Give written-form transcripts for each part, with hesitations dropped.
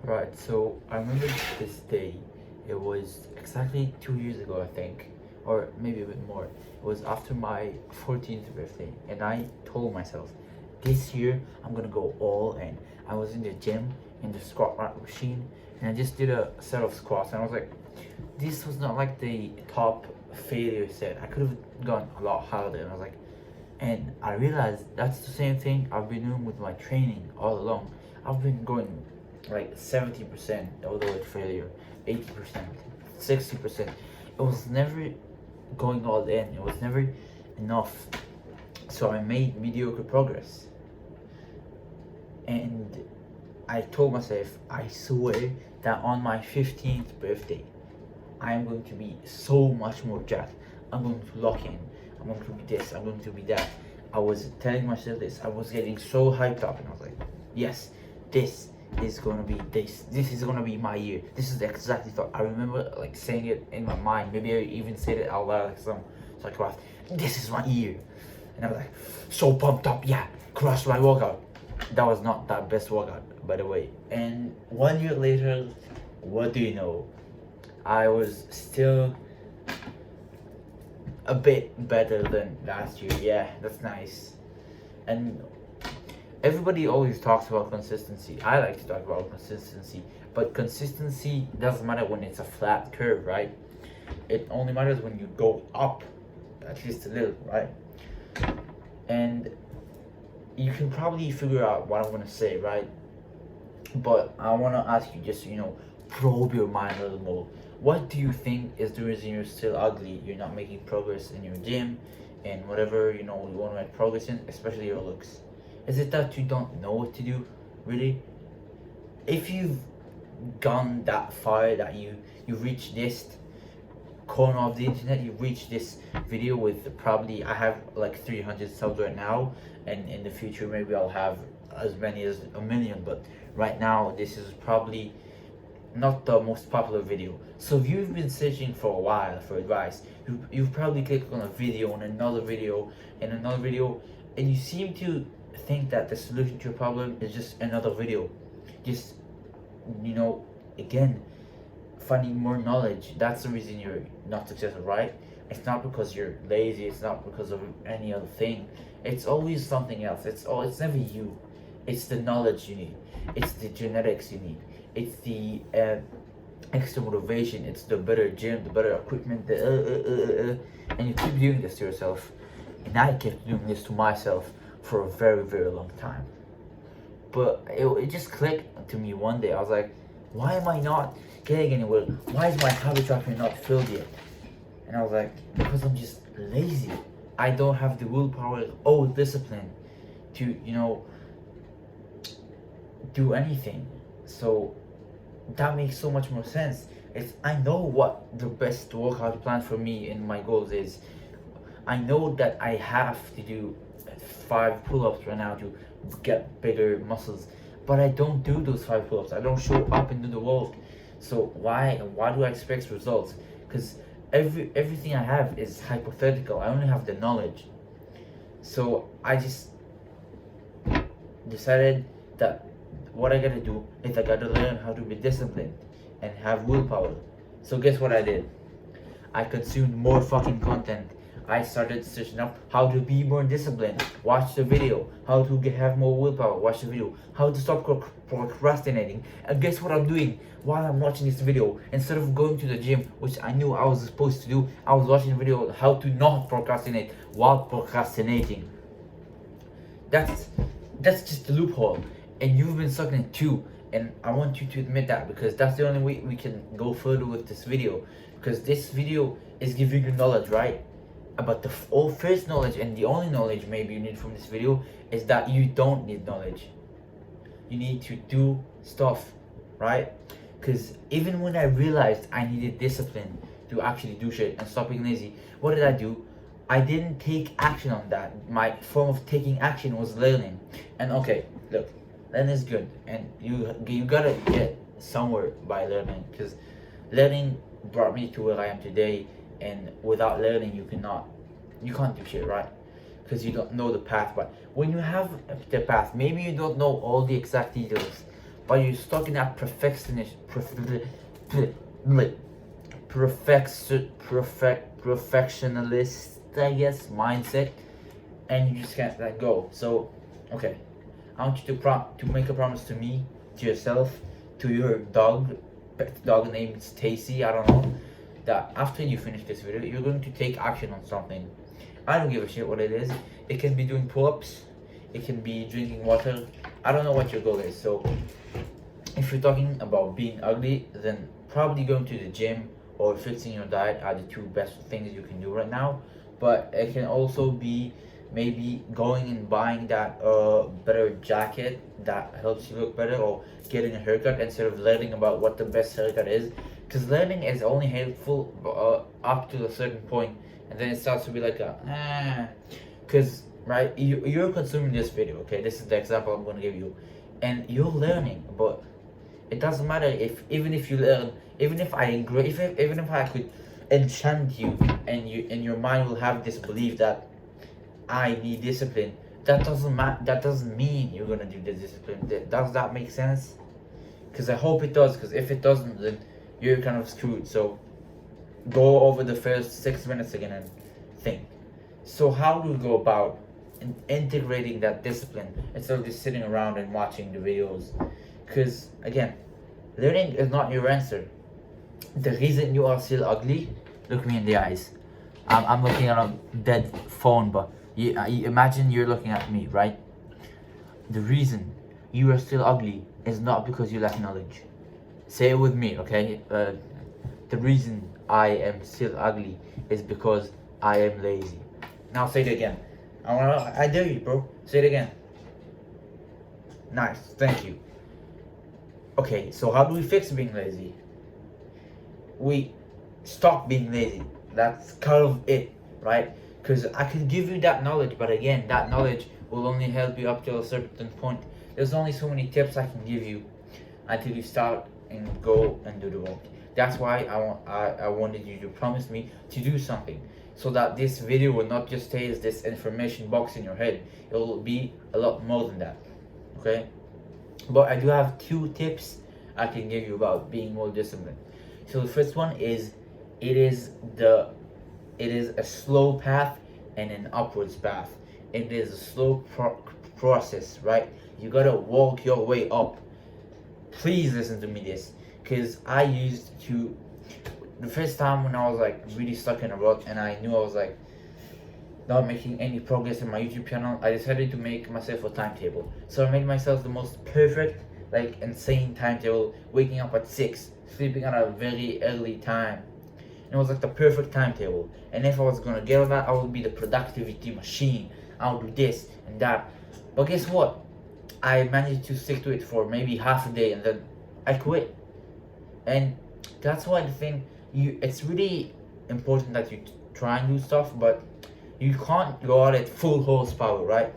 Right, so I remember this day. It was exactly 2 years ago, I think, or maybe a bit more. It was after my 14th birthday, and I told myself, this year I'm gonna go all in. I was in the gym, in the squat rack machine, and I just did a set of squats, and I was like, this was not like the top failure set. I could have gone a lot harder, and I was like, and I realized that's the same thing I've been doing with my training all along. I've been going like 70% all the way to failure, 80%, 60%. It was never going all in, it was never enough. So I made mediocre progress. And I told myself, I swear that on my 15th birthday, I am going to be so much more jacked. I'm going to lock in. I'm going to be this. I'm going to be that. I was telling myself this. I was getting so hyped up, and I was like, yes, this is going to be this. This is going to be my year. This is exactly thought. I remember like saying it in my mind. Maybe I even said it out loud like some psychopath. This is my year. And I was like, so pumped up. Yeah, crushed my workout. That was not that best workout, by the way. And 1 year later, what do you know? I was still a bit better than last year. Yeah, that's nice. And everybody always talks about consistency. I like to talk about consistency, but consistency doesn't matter when it's a flat curve, right? It only matters when you go up, at least a little, right? And you can probably figure out what I want to say, right? But I want to ask you, just probe your mind a little more. What do you think is the reason you're still ugly? You're not making progress in your gym and whatever you want to make progress in, especially your looks. Is it that you don't know what to do, really? If you've gone that far that you reached this corner of the internet, you reached this video with probably, I have like 300 subs right now, and in the future maybe I'll have as many as a million, but right now this is probably not the most popular video. So if you've been searching for a while for advice, you've probably clicked on a video and another video and another video, and you seem to think that the solution to your problem is just another video. Just, again, finding more knowledge. That's the reason you're not successful, right? It's not because you're lazy, it's not because of any other thing. It's always something else. It's never you. It's the knowledge you need. It's the genetics you need. It's the extra motivation. It's the better gym, the better equipment. And you keep doing this to yourself. And I kept doing this to myself for a very, very long time. But it just clicked to me one day. I was like, why am I not getting anywhere? Why is my habit tracker not filled yet? And I was like, because I'm just lazy. I don't have the willpower or discipline to, do anything. So that makes so much more sense. I know what the best workout plan for me and my goals is. I know that I have to do 5 pull-ups right now to get bigger muscles, but I don't do those 5 pull-ups. I don't show up and do the work. So why do I expect results? Because everything I have is hypothetical. I only have the knowledge. So I just decided that what I gotta do is I gotta learn how to be disciplined and have willpower. So guess what I did? I consumed more fucking content. I started searching up how to be more disciplined. Watch the video. How to have more willpower. Watch the video. How to stop procrastinating. And guess what I'm doing while I'm watching this video? Instead of going to the gym, which I knew I was supposed to do, I was watching a video on how to not procrastinate while procrastinating. That's just a loophole, and you've been stuck in it too. And I want you to admit that, because that's the only way we can go further with this video. Because this video is giving you knowledge, right? But the first knowledge and the only knowledge maybe you need from this video is that you don't need knowledge. You need to do stuff, right? Because even when I realized I needed discipline to actually do shit and stop being lazy, what did I do? I didn't take action on that. My form of taking action was learning. And okay, look, learning is good, and you gotta get somewhere by learning, because learning brought me to where I am today. And without learning, you can't do shit, right? Because you don't know the path. But when you have the path, maybe you don't know all the exact details, but you're stuck in that perfectionist, I guess, mindset, and you just can't let go. So, okay, I want you to make a promise to me, to yourself, to your dog named Stacy, I don't know, that after you finish this video, you're going to take action on something. I don't give a shit what it is. It can be doing pull-ups, it can be drinking water. I don't know what your goal is. So if you're talking about being ugly, then probably going to the gym or fixing your diet are the two best things you can do right now. But it can also be maybe going and buying that better jacket that helps you look better, or getting a haircut instead of learning about what the best haircut is, because learning is only helpful up to a certain point, and then it starts to be like because right, you're consuming this video, okay, this is the example I'm going to give you, and you're learning, but it doesn't matter if even if you learn, even if I could enchant you, and your mind will have this belief that I need discipline. That doesn't mean you're gonna do the discipline. Does that make sense? Because I hope it does. Because if it doesn't, then you're kind of screwed. So go over the first 6 minutes again and think. So how do we go about integrating that discipline instead of just sitting around and watching the videos? Because again, learning is not your answer. The reason you are still ugly, look me in the eyes. I'm looking at a dead phone, but you imagine you're looking at me, right? The reason you are still ugly is not because you lack knowledge. Say it with me, okay? The reason I am still ugly is because I am lazy. Now say it again. I dare you, bro. Say it again. Nice, thank you. Okay, so how do we fix being lazy? We stop being lazy. That's kind of it, right? Because I can give you that knowledge, but again, that knowledge will only help you up to a certain point. There's only so many tips I can give you until you start and go and do the work. That's why I wanted you to promise me to do something, so that this video will not just stay as this information box in your head. It will be a lot more than that, okay? But I do have 2 tips I can give you about being more disciplined. So the first one is, it is a slow path and an upwards path. It is a slow process, right? You gotta walk your way up. Please listen to me this, because I used to, the first time when I was like really stuck in a rut and I knew I was like not making any progress in my YouTube channel, I decided to make myself a timetable. So I made myself the most perfect, like insane timetable, waking up at 6, sleeping at a very early time. It was like the perfect timetable, and if I was gonna get on that, I would be the productivity machine. I would do this and that. But guess what? I managed to stick to it for maybe half a day, and then I quit. And that's why the thing, it's really important that you try and do stuff, but you can't go out at full horsepower, right?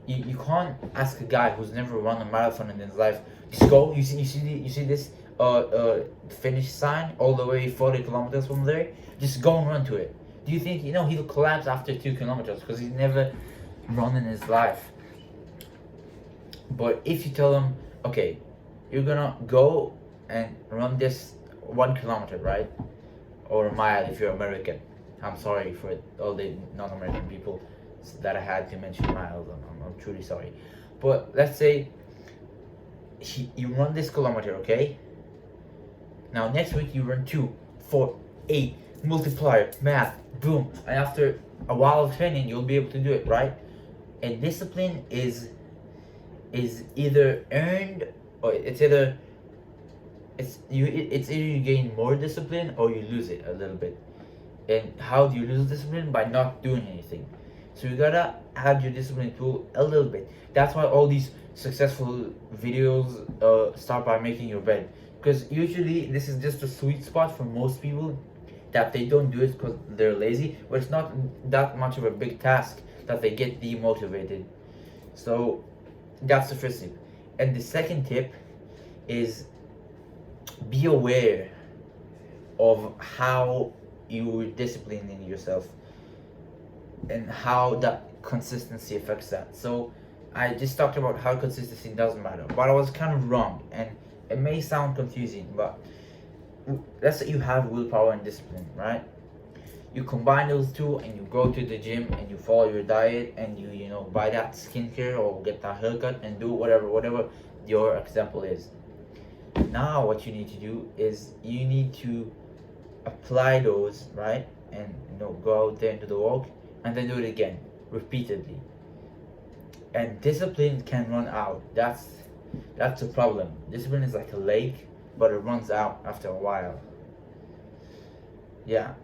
You can't ask a guy who's never run a marathon in his life, just go. You see this finish sign all the way 40 kilometers from there, just go and run to it. Do you think he'll collapse after 2 kilometers because he's never run in his life? But if you tell him, okay, you're gonna go and run this 1 kilometer, right, or a mile if you're American. I'm sorry for all the non-American people that I had to mention miles. I'm truly sorry. But let's say you run this kilometer, okay? Now next week you run 2, 4, 8, multiplier, math, boom. And after a while of training, you'll be able to do it, right? And discipline is either earned, or it's either you gain more discipline or you lose it a little bit. And how do you lose discipline? By not doing anything. So you gotta add your discipline tool a little bit. That's why all these successful videos start by making your bed, because usually this is just a sweet spot for most people, that they don't do it because they're lazy, but it's not that much of a big task that they get demotivated. So that's the first tip. And the second tip is, be aware of how you're disciplining yourself and how that consistency affects that. So I just talked about how consistency doesn't matter, but I was kind of wrong, and it may sound confusing, but let's say you have willpower and discipline, right? You combine those two and you go to the gym and you follow your diet and you know buy that skincare or get that haircut and do whatever your example is. Now what you need to do is you need to apply those, right? And you know, go out there and do the work and then do it again repeatedly. And discipline can run out. That's a problem. Discipline is like a lake, but it runs out after a while. Yeah.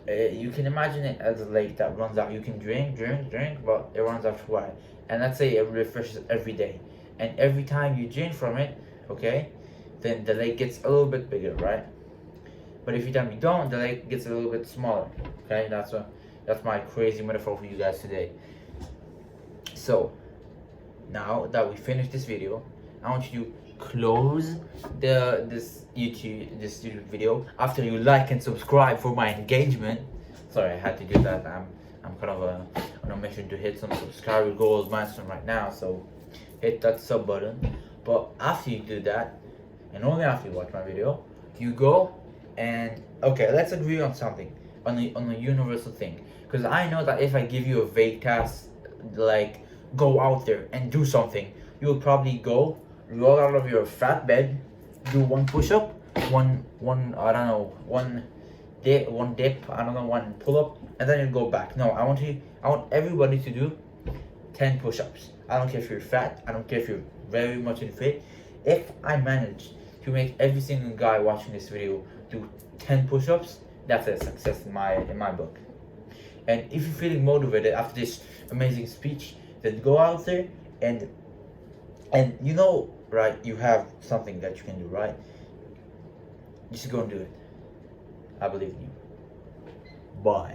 You can imagine it as a lake that runs out. You can drink, but it runs after a while. And let's say it refreshes every day. And every time you drink from it, okay, then the lake gets a little bit bigger, right? But every time you don't, the lake gets a little bit smaller. Okay, that's my crazy metaphor for you guys today. So now that we finished this video, I want you to close this YouTube video after you like and subscribe for my engagement. Sorry, I had to do that. I'm kind of on a mission to hit some subscriber goals milestone right now, so hit that sub button. But after you do that, and only after you watch my video, you go and okay, let's agree on something, on a universal thing. Because I know that if I give you a vague task like go out there and do something, you'll probably go roll out of your fat bed, do one push-up, one I don't know, one dip, I don't know, one pull-up, and then you go back. No, I want everybody to do 10 push-ups. I don't care if you're fat, I don't care if you're very much in fit. If I manage to make every single guy watching this video do 10 push-ups, that's a success in my book. And if you're feeling motivated after this amazing speech, then go out there and you know, right, you have something that you can do, right? Just go and do it. I believe in you. Bye.